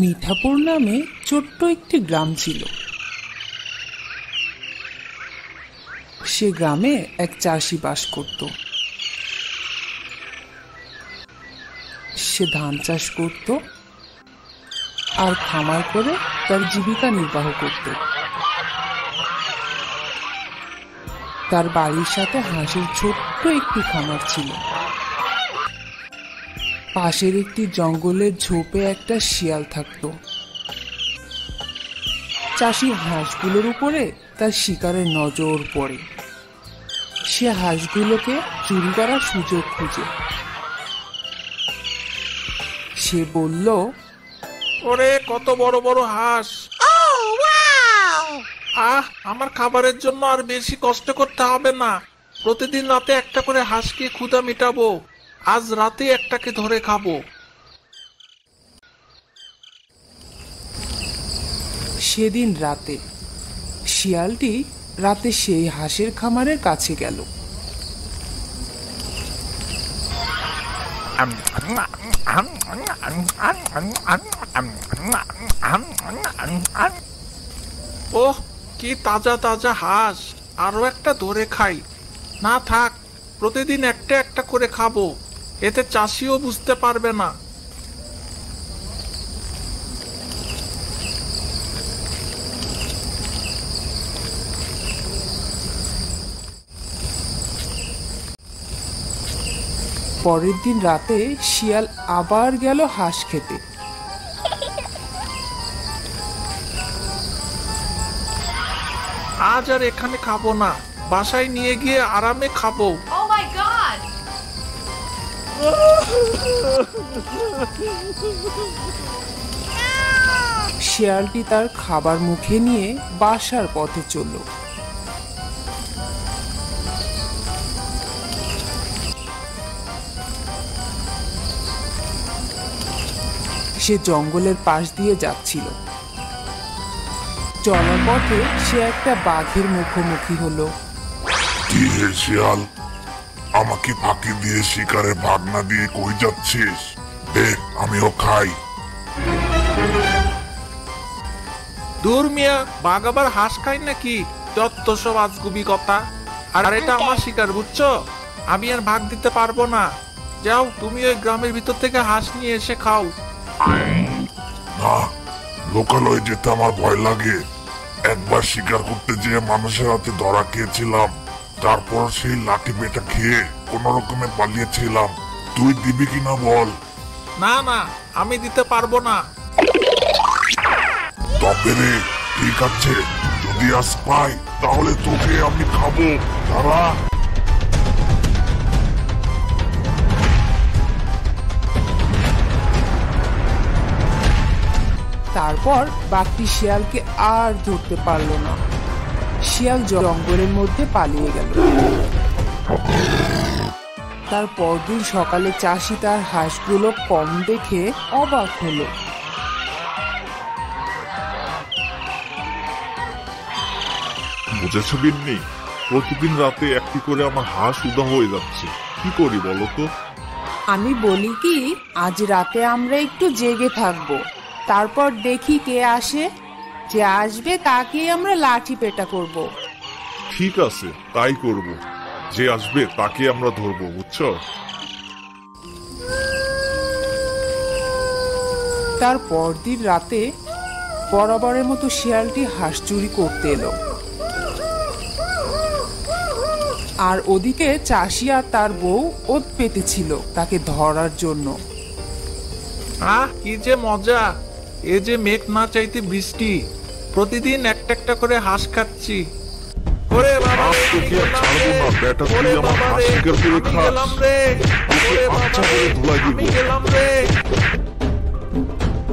মিঠাপুর নামে ছোট্ট একটি গ্রাম ছিল। সে গ্রামে এক চাষি বাস করত। সে ধান চাষ করত আর খামার করে তার জীবিকা নির্বাহ করত। তার বাড়ির সাথে হাঁসের ছোট্ট একটি খামার ছিল। পাশের একটি জঙ্গলের ঝোপে একটা শিয়াল থাকত। চাষির হাঁসগুলোর উপরে তার শিকারের নজর পড়ে। সে হাঁসগুলোকে চুরি করার সুযোগ খুঁজে। সে বলল, ওরে কত বড় বড় হাঁস! আমার খাবারের জন্য আর বেশি কষ্ট করতে হবে না। প্রতিদিন রাতে একটা করে হাঁসকে ক্ষুধা মেটাবো। আজ রাতে একটাকে ধরে খাবো। সেদিন রাতে শিয়ালটি রাতে সেই হাঁসের খামারের কাছে গেল। ওহ, কি তাজা তাজা হাঁস! আরো একটা ধরে খাই। না থাক, প্রতিদিন একটা একটা করে খাবো। এতে চাষিও বুঝতে পারবে না। পরের দিন রাতে শিয়াল আবার গেল হাঁস খেতে। আজ আর এখানে খাবো না, বাসায় নিয়ে গিয়ে আরামে খাবো। শিয়ালটি তার খাবার মুখে নিয়ে বাসার পথে চলল। সে জঙ্গলের পাশ দিয়ে যাচ্ছিল। চলার পথে সে একটা বাঘের মুখোমুখি হলো। কি হে শিয়াল, আমাকে ফাঁকি দিয়ে শিকারে ভাগ না দিয়ে কই যাচ্ছিস? দেখ, আমিও খাই। দূর মিয়া, বাঘ আবার হাঁস খাই নাকি? যত সব আজগুবি কথা। আর এটা আমার শিকার, বুঝছো? আমি আর ভাগ দিতে পারবো না। যাও, তুমি ওই গ্রামের ভিতর থেকে হাঁস নিয়ে এসে খাও। না, লোকালয়ে যেতে আমার ভয় লাগে। একবার শিকার করতে যেয়ে মানুষের হাতে ধরা খেয়েছিলাম। তারপর সেই লাঠি পেটা খেয়ে কোন রকমে পালিয়েছিলাম। তুই দিবি কিনা বল? না না, আমি দিতে পারবো না। তবে রে, ঠিক আছে, যদি আজ পাই তাহলে তোকে আমি খাবো। দাঁড়া। তারপর বাঘটি শিয়ালকে আর ধরতে পারল না। শিয়াল জঙ্গলের মধ্যে পালিয়ে গেল। তার পরদিন সকালে চাষি তার হাঁসগুলো কম দেখে অবাক হলো। বুঝেছো গিন্নি, প্রতিদিন রাতে একটি করে আমার হাঁস উদা হয়ে যাচ্ছে। কি করি বলো তো? আমি বলি কি, আজ রাতে আমরা একটু জেগে থাকবো। তারপর দেখি কে আসে। যে আসবে তাকেই আমরা লাঠি পেটা করব। ঠিক আছে, তাই করব। যে আসবে তাকে আমরা ধরবো, বুঝছো? তার পরদিন রাতে বরাবরের মতো শিয়ালটি হাঁস চুরি করতে এলো। আর ওদিকে চাষি আর তার বউ ওত পেতেছিল তাকে ধরার জন্য। কি যে মজা! এ যে মেঘ না চাইতে বৃষ্টি। প্রতিদিন একটা একটা করে হাঁস খাচ্ছি। ওরে বাবা রে, তোকে আর ছাড়বো না বেটা, তুই আমার হাঁস শিকার করে খাস। গেলাম রে। ওরে বাবা রে, আমি গেলাম রে।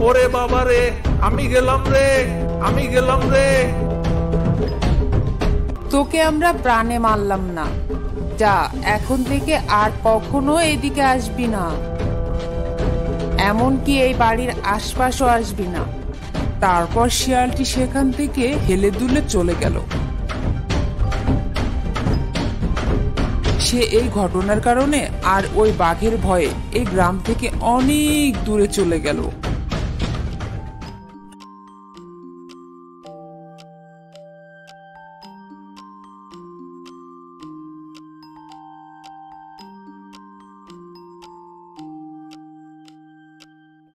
ওরে বাবা রে, আমি গেলাম রে, আমি গেলাম রে। তোকে আমরা প্রাণে মারলাম না। যা, এখন থেকে আর কখনো এদিকে আসবি না। এমনকি এই বাড়ির আশপাশও আসবি না। তারপর শিয়ালটি সেখান থেকে হেলে দুলে চলে গেল। সে এই ঘটনার কারণে আর ওই বাঘের ভয়ে এই গ্রাম থেকে অনেক দূরে চলে গেল।